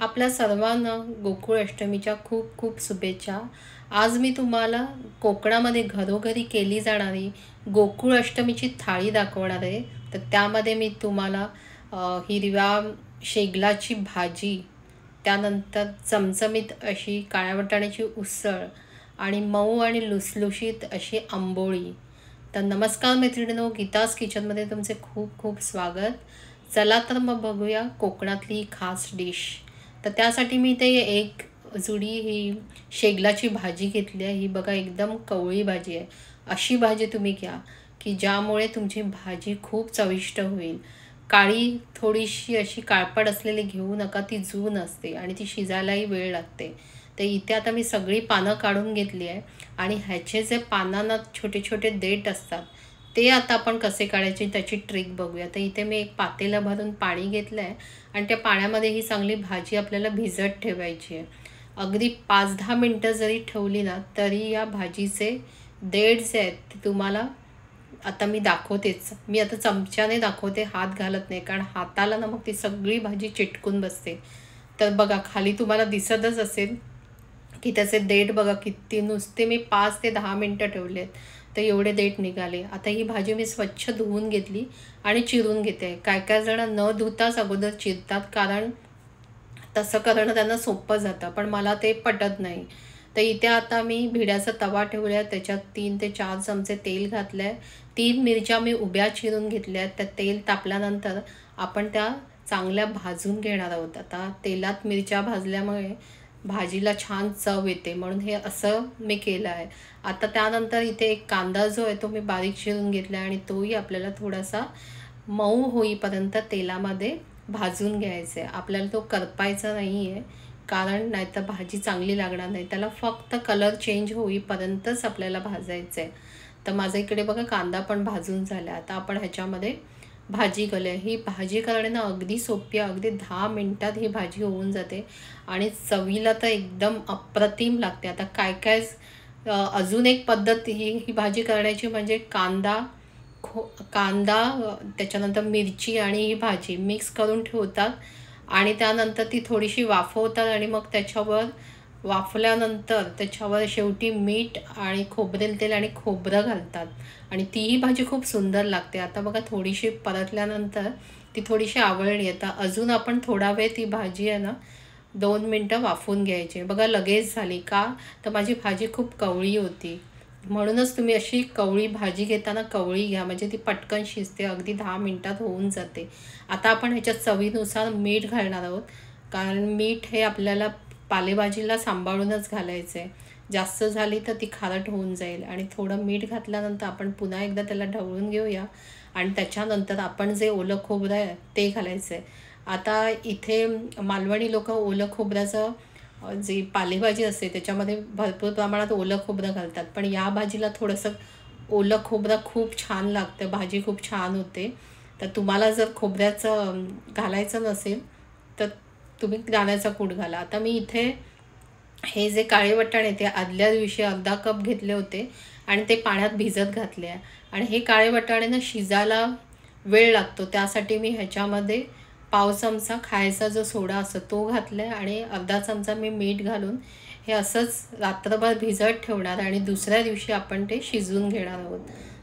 आपल्या सर्वांना गोकुळ अष्टमीच्या खूप खूप शुभेच्छा। आज मी तुम्हाला कोकणामध्ये घरोघरी केली जाणारी गोकुळ अष्टमीची थाळी दाखवणार आहे। तर त्यामध्ये मी तुम्हाला हिरव्या शेगलाची भाजी, त्यानंतर चमचमीत अशी काळ्या वाटाण्याची उसळ आणि मऊ आणि लुसलुशीत अशी आंबोळी। तर नमस्कार मैत्रिणींनो, गीताज किचनमध्ये तुमचे खूप खूप स्वागत। चला तर मग बघूया कोकणातली खास डिश। तर त्यासाठी मी इथे एक जुडी ही शेगलाची भाजी घेतली आहे। ही बघा एकदम कवळी भाजी आहे। अशी भाजी तुम्ही घ्या की ज्यामुळे तुमची भाजी खूप चविष्ट होईल। काळी थोडीशी अशी काळपट असलेली घेऊ नका, ती जून असते आणि ती शिजायलाही वेळ लागते। तर इथे आता मी सगळी पानं काढून घेतली आहे आणि ह्याचे जे पानांना छोटे छोटे देठ असतात ते आता आपण कसे काढायचे त्याची ट्रिक बघूया। तर इथे मी एक पातेला भरून पाणी घेतलं आहे आणि त्या पाण्यामध्ये ही चांगली भाजी आपल्याला भिजत ठेवायची आहे। अगदी 5-10 मिनटं जरी ठेवली ना तरी या भाजीचे देठ जे आहेत ते तुम्हाला आता मी दाखवतेच। मी आता चमच्याने दाखवते, हात घालत नाही, कारण हाताला ना मग ती सगळी भाजी चिटकून बसते। तर बघा खाली तुम्हाला दिसतच असेल की त्याचे देठ बघा किती, नुसते मी 5 ते 10 मिनटं ठेवलेत तर एवढे देठ निघाले। आता ही भाजी मी स्वच्छ धुवून घेतली आणि चिरून घेते। काय काय जण न धुताच अगोदर चिरतात, कारण तसं करणं त्यांना सोपं जातं, पण मला ते पटत नाही। तर इथे आता मी भिड्याचा तवा ठेवला आहे, त्याच्यात 3 ते 4 चमचे तेल घातलं आहे। 3 मिरच्या मी उभ्या चिरून घेतल्या आहेत। त्या तेल तापल्यानंतर आपण त्या चांगल्या भाजून घेणार आहोत। आता तेलात मिरच्या भाजल्यामुळे भाजीला छान चव येते, म्हणून हे असं मी केलं आहे। आता त्यानंतर इथे एक कांदा जो आहे तो मी बारीक चिरून घेतला आहे आणि तोही आपल्याला थोडासा मऊ होईपर्यंत तेलामध्ये भाजून घ्यायचं आहे। आपल्याला तो करपायचा नाही आहे, कारण नाहीतर भाजी चांगली लागणार नाही। त्याला फक्त कलर चेंज होईपर्यंतच आपल्याला भाजायचं आहे। तर माझ्या इकडे बघा कांदा पण भाजून झाला। आता आपण ह्याच्यामध्ये भाजी घालूया। ही भाजी करणे ना अगदी सोपी आहे, अगदी 10 मिनटात ही भाजी होऊन जाते आणि चवीला तर एकदम अप्रतिम लागते। आता काय काय अजून एक पद्धत ही भाजी करण्याची म्हणजे कांदा त्याच्यानंतर मिरची आणि ही भाजी मिक्स करून ठेवतात आणि त्यानंतर ती थोडीशी वाफवतात आणि मग त्याच्यावर वाफल्यानंतर त्याच्यावर शेवटी मीठ आणि खोबरेल तेल आणि खोबरं घालतात आणि तीही भाजी खूप सुंदर लागते। आता बघा थोडीशी परतल्यानंतर ती थोडीशी आवळली। आता अजून आपण थोडा वेळ ती भाजी आहे ना 2 मिनटं वाफवून घ्यायची। बघा लगेच झाली, का तर माझी भाजी खूप कवळी होती। म्हणूनच तुम्ही अशी कवळी भाजी घेताना कवळी घ्या, म्हणजे ती पटकन शिजते, अगदी 10 मिनटात होऊन जाते। आता आपण ह्याच्यात चवीनुसार मीठ घालणार आहोत, कारण मीठ हे आपल्याला पालेभाजीला सांभाळूनच घालायचं आहे। जास्त झाली तर ती खारट होऊन जाईल आणि थोडं मीठ घातल्यानंतर आपण पुन्हा एकदा त्याला ढवळून घेऊया आणि त्याच्यानंतर आपण जे ओलं खोबरं आहे ते घालायचं आहे। आता इथे मालवणी लोक ओलं खोबऱ्याचं जी पालेभाजी असते त्याच्यामध्ये भरपूर प्रमाणात ओलं खोबरं घालतात, पण या भाजीला थोडंसं ओलं खोबरं खूप छान लागतं, भाजी खूप छान होते। तर तुम्हाला जर खोबऱ्याचं घालायचं नसेल तर तुम्ही दाण्याचा कूट घाला। आता मी इथे हे जे काळे वाटाणे ते आदल्या दिवशी अर्धा कप घेतले होते आणि ते पाण्यात भिजत घातले आहे आणि हे काळे वाटाणे ना शिजायला वेळ लागतो, त्यासाठी मी ह्याच्यामध्ये पाव चमचा खायचा जो सोडा असतो तो घातला आहे आणि अर्धा चमचा मी मीठ घालून हे असंच रात्रभर भिजत ठेवणार आणि दुसऱ्या दिवशी आपण ते शिजवून घेणार आहोत।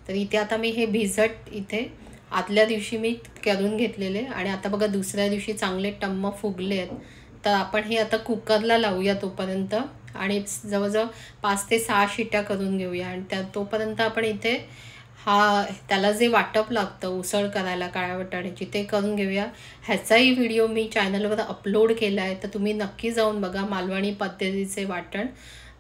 तर इथे आता मी हे भिजत इथे आदल्या दिवशी मी करून घेतलेले आणि आता बघा दुसऱ्या दिवशी चांगले टम्म फुगले आहेत। तर आपण हे आता कुकरला लावूया तोपर्यंत आणि जवळजवळ 5 ते 6 शिट्ट्या करून घेऊया आणि तोपर्यंत आपण इथे त्याला जे वाटप लागतं उसळ करायला काळ्या वाटाण्याची ते करून घेऊया। ह्याचाही व्हिडिओ मी चॅनलवर अपलोड केला आहे, तर तुम्ही नक्की जाऊन बघा, मालवणी पद्धतीचे वाटण।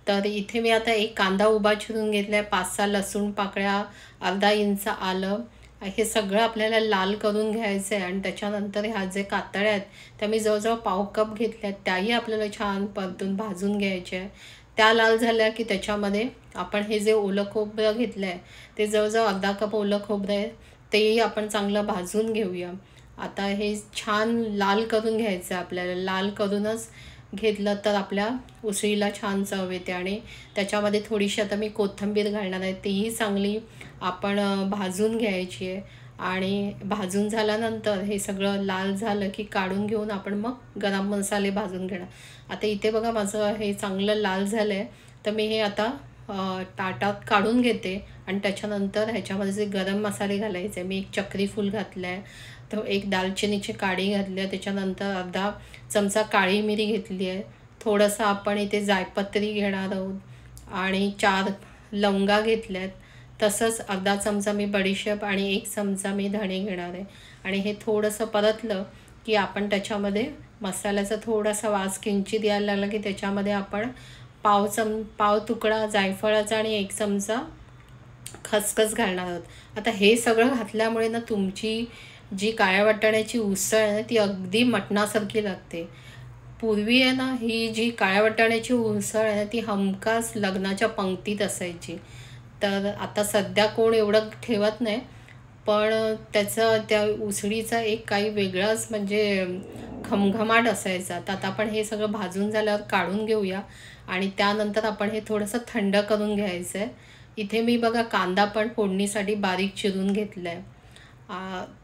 तर इथे मी आता एक कांदा उभा चिरून घेतला आहे, 5-6 लसूण पाकळ्या, अर्धा इंच आलं, हे सगळं आपल्याला लाल करून घ्यायचं आहे आणि त्याच्यानंतर ह्या जे कातळ्या आहेत त्या मी जवळजवळ पाव कप घेतल्या आहेत, त्याही आपल्याला छान परतून भाजून घ्यायच्या आहे। त्या लाल झाल्या की त्याच्यामध्ये आपण हे जे ओलं खोबरं घेतलं आहे ते जवळजवळ अर्धा कप ओलं खोबरं आहे, तेही आपण चांगलं भाजून घेऊया। आता हे छान लाल करून घ्यायचं आहे आपल्याला, लाल करूनच घेतलं तर आपल्या उसळीला छान चव येते आणि त्याच्यामध्ये थोडीशी आता मी कोथिंबीर घालणार आहे, तीही चांगली आपण भाजून घ्यायची आहे। आणि भाजून झाल्यानंतर हे सगळं लाल झालं की काढून घेऊन आपण मग गरम मसाले भाजून घेणार. आता इथे बघा माझं हे चांगलं लाल झालं आहे, तर मी हे आता ताटात काढून घेते आणि त्याच्यानंतर ह्याच्यामध्ये जे गरम मसाले घालायचे, मी एक चक्री फूल घातलं आहे, तर एक दालचिनीची काडी घातली आहे, त्याच्यानंतर अर्धा चमचा काळी मिरी घेतली आहे, थोडंसं आपण इथे जायपत्री घेणार आहोत आणि 4 लवंगा घेतल्या आहेत, तसंच अर्धा चमचा मी बडीशेप आणि 1 चमचा मी धणे घेणार आहे. आणि हे थोडंसं परतलं की आपण त्याच्यामध्ये मसाल्याचा थोडासा वास किंचित यायला लागला की त्याच्यामध्ये आपण पाव तुकडा जायफळाचा आणि 1 चमचा खसखस घालणार आहोत. आता हे सगळं घातल्यामुळे ना तुमची जी काळ्या वाटाण्याची उसळ आहे ना ती अगदी मटणासारखी लागते. पूर्वी आहे ना ही जी काळ्या वाटाण्याची उसळ आहे ना ती हमखास लग्नाच्या पंक्तीत असायची. तर आता सध्या कोण एवढं ठेवत नाही, पण त्या उसळीचा एक काही वेगळाच म्हणजे घमघमाट असायचा. तर आता आपण हे सगळं भाजून झाल्यावर काढून घेऊया आणि त्यानंतर आपण हे थोडंसं थंड करून घ्यायचं आहे. इथे मी बघा कांदा पण फोडणीसाठी बारीक चिरून घेतला आहे.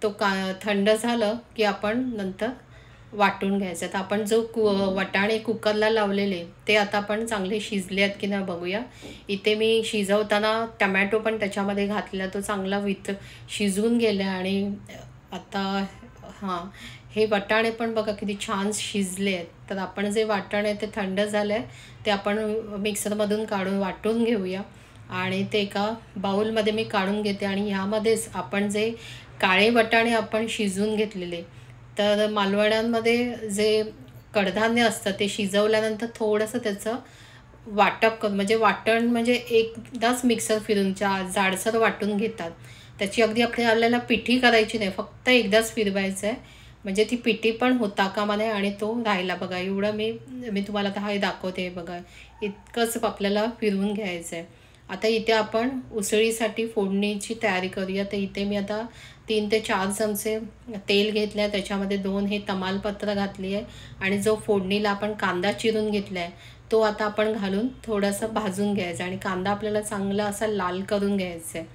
तो थंड झालं की आपण नंतर वाटून घ्यायचं. तर आपण जो वाटाणे कुकरला लावलेले ते आता आपण चांगले शिजले आहेत की नाही बघूया. इथे मी शिजवताना टमॅटो पण त्याच्यामध्ये घातलेला, तो चांगला शिजून गेला आणि आता हां, हे वाटाणे पण बघा किती छान शिजले आहेत. तर आपण जे वाटाणे ते थंड झालं आहे ते आपण मिक्सरमधून काढून वाटून घेऊया आणि ते एका बाऊलमध्ये मी काढून घेते. आणि ह्यामध्येच आपण जे काळे वाटाणे आपण शिजवून घेतलेले, तर मालवण्यांमध्ये जे कडधान्य असतं ते शिजवल्यानंतर थोडंसं त्याचं वाटप करून म्हणजे वाटण म्हणजे एकदाच मिक्सर फिरून जाडसर वाटून घेतात. त्याची अगदी आपल्याला पिठी करायची नाही, फक्त एकदाच फिरवायचं आहे म्हणजे ती पिठी पण होता कामा नये आणि तो राहिला. बघा एवढं मी तुम्हाला आता हे दाखवते, बघा इतकंच आपल्याला फिरवून घ्यायचं आहे. आता इथे आपण उसळीसाठी फोडणीची तयारी करूया. तर इथे मी आता 3 ते 4 चमचे तेल घेतलं आहे, त्याच्यामध्ये 2 हे तमालपत्र घातली आहे आणि जो फोडणीला आपण कांदा चिरून घेतला आहे तो आता आपण घालून थोडंसं भाजून घ्यायचं आणि कांदा आपल्याला चांगला असा लाल करून घ्यायचा आहे.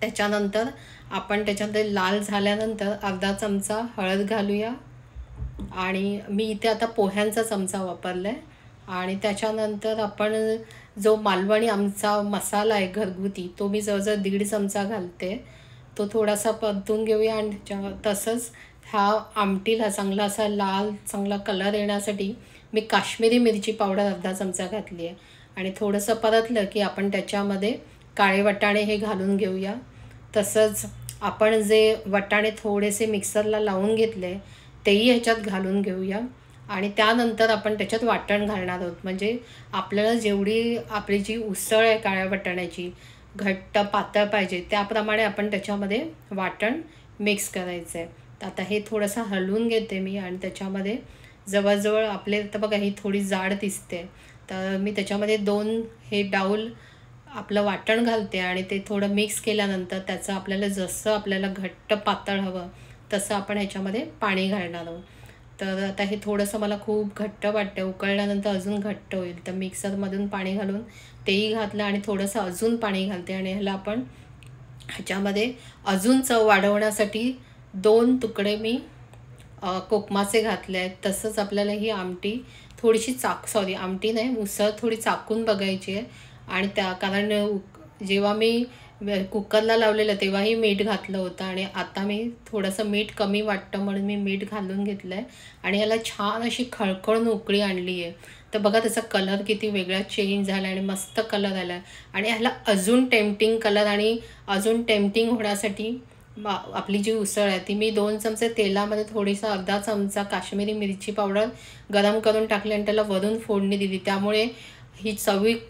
त्याच्यानंतर आपण त्याच्यामध्ये लाल झाल्यानंतर अर्धा चमचा हळद घालूया आणि मी इथे आता पोह्यांचा चमचा वापरला आहे. आणि त्याच्यानंतर आपण जो मालवणी आमचा मसाला आहे घरगुती, तो मी जवळजवळ 1.5 चमचा घालते. तो थोडासा परतून घेऊया आणि तसंच ह्या आमटीला चांगला असा लाल चांगला कलर येण्यासाठी मी काश्मीरी मिरची पावडर अर्धा चमचा घातली आहे. आणि थोडंसं परतलं की आपण त्याच्यामध्ये काळे वाटाणे हे घालून घेऊया. तसंच आपण जे वाटाणे थोडेसे मिक्सरला लावून घेतले तेही ह्याच्यात घालून घेऊया आणि त्यानंतर आपण त्याच्यात वाटण घालणार आहोत. म्हणजे आपल्याला जेवढी आपली जी उसळ आहे काळ्या वाटाण्याची घट्ट पातळ पाहिजे त्याप्रमाणे आपण त्याच्यामध्ये वाटण मिक्स करायचं आहे. तर आता हे थोडंसं हलवून घेते मी आणि त्याच्यामध्ये जवळजवळ आपले तर बघा ही थोडी जाड दिसते, तर मी त्याच्यामध्ये 2 हे बाऊल आपलं वाटण घालते आणि ते थोडं मिक्स केल्यानंतर त्याचं आपल्याला जसं आपल्याला घट्ट पातळ हवं तसं आपण ह्याच्यामध्ये पाणी घालणार आहोत. तर आता हे थोडंसं मला खूप घट्ट वाटतं, उकळल्यानंतर अजून घट्ट होईल, तर मिक्सरमधून पाणी घालून तेही घातलं आणि थोडंसं अजून पाणी घालते आणि ह्याला आपण ह्याच्यामध्ये अजून चव वाढवण्यासाठी 2 तुकडे मी कोकमाचे घातले आहेत. तसंच आपल्याला ही आमटी थोडीशी आमटी नाही, उसळ थोडी चाकून बघायची आहे. आणि कारण जेव्हा मी कुकरला लावलेलं तेव्हाही मीठ घातलं होतं आणि आता मी थोडंसं मीठ कमी वाटतं म्हणून मी मीठ घालून घेतलं आहे आणि ह्याला छान अशी खळखळून उकळी आणली आहे. तर बघा त्याचा कलर किती वेगळा चेंज झाला आणि मस्त कलर आला आहे. आणि ह्याला अजून टेम्पटिंग कलर आणि अजून टेम्पटिंग होण्यासाठी आपली जी उसळ आहे ती मी 2 चमचे तेलामध्ये थोडीसा अर्धा चमचा काश्मीरी मिरची पावडर गरम करून टाकली आणि त्याला वरून फोडणी दिली. त्यामुळे ही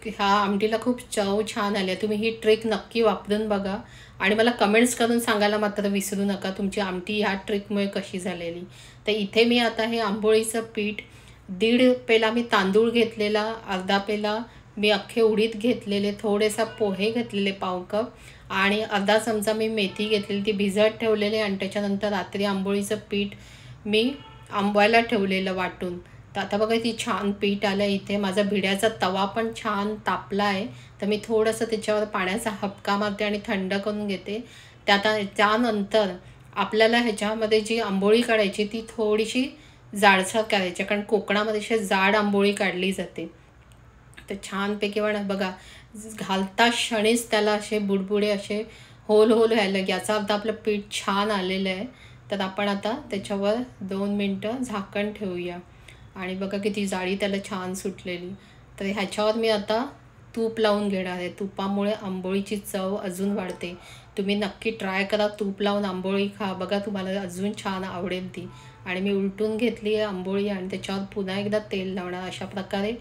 ह्या आमटीला खूप चव छान आली आहे. तुम्ही ही ट्रिक नक्की वापरून बघा आणि मला कमेंट्स करून सांगायला मात्र विसरू नका तुमची आमटी ह्या ट्रिकमुळे कशी झालेली. तर इथे मी आता हे आंबोळीचं पीठ 1.5 पेला मी तांदूळ घेतलेला, अर्धा पेला मी अख्खे उडीद घेतलेले, थोडेसा पोहे घेतलेले पाव कप आणि अर्धा चमचा मी मेथी घेतलेली, ती भिजत ठेवलेली आणि त्याच्यानंतर रात्री आंबोळीचं पीठ मी आंबवायला ठेवलेलं वाटून. तर आता बघा ती छान पीठ आलं. इथे माझा भिड्याचा तवा पण छान तापला आहे, तर मी थोडंसं त्याच्यावर पाण्याचा हपका मारते आणि थंड करून घेते. त्यानंतर आपल्याला ह्याच्यामध्ये जी आंबोळी काढायची ती थोडीशी जाडसर करायची, कारण कोकणामध्ये अशी जाड आंबोळी काढली जाते. तर छानपैकी बघा घालता क्षणीच त्याला असे बुडबुडे असे होल व्हायला, याचा अर्थ आपलं पीठ छान आलेलं आहे. तर आपण आता त्याच्यावर 2 मिनटं झाकण ठेवूया. आणि बघा किती जाळी त्याला छान सुटलेली. तर ह्याच्यावर मी आता तूप लावून घेणार आहे. तुपामुळे आंबोळीची चव अजून वाढते. तुम्ही नक्की ट्राय करा, तूप लावून आंबोळी खा, बघा तुम्हाला अजून छान आवडेल ती. आणि मी उलटून घेतली आहे आंबोळी आणि त्याच्यावर पुन्हा एकदा तेल लावणार, अशा प्रकारे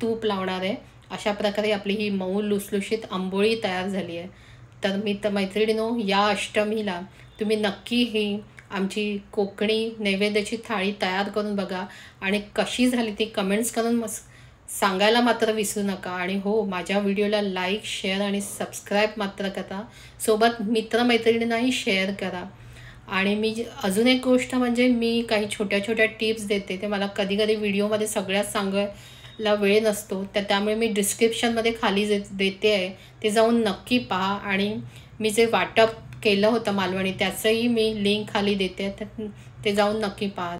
तूप लावणार आहे. अशा प्रकारे आपली ही मऊ लुसलुशीत आंबोळी तयार झाली आहे. तर मैत्रिणींनो, या अष्टमीला तुम्ही नक्की ही आमची कोकणी नैवेद्याची थाळी तयार करून बघा आणि कशी झाली ती कमेंट्स करून सांगायला मात्र विसरू नका. आणि हो, माझ्या व्हिडिओला लाईक, शेअर आणि सबस्क्राईब मात्र करा. सोबत मित्रमैत्रिणींनाही शेअर करा. आणि मी अजून एक गोष्ट म्हणजे मी काही छोट्या छोट्या टिप्स देते, ते मला कधी कधी व्हिडिओमध्ये सगळ्यात सांगायला वेळ नसतो. त्यामुळे मी डिस्क्रिप्शनमध्ये खाली देते आहे, ते जाऊन नक्की पहा. आणि मी जे वाटप केलं होतं मालवणी त्याचंही मी लिंक खाली देते, तर ते जाऊन नक्की पहा.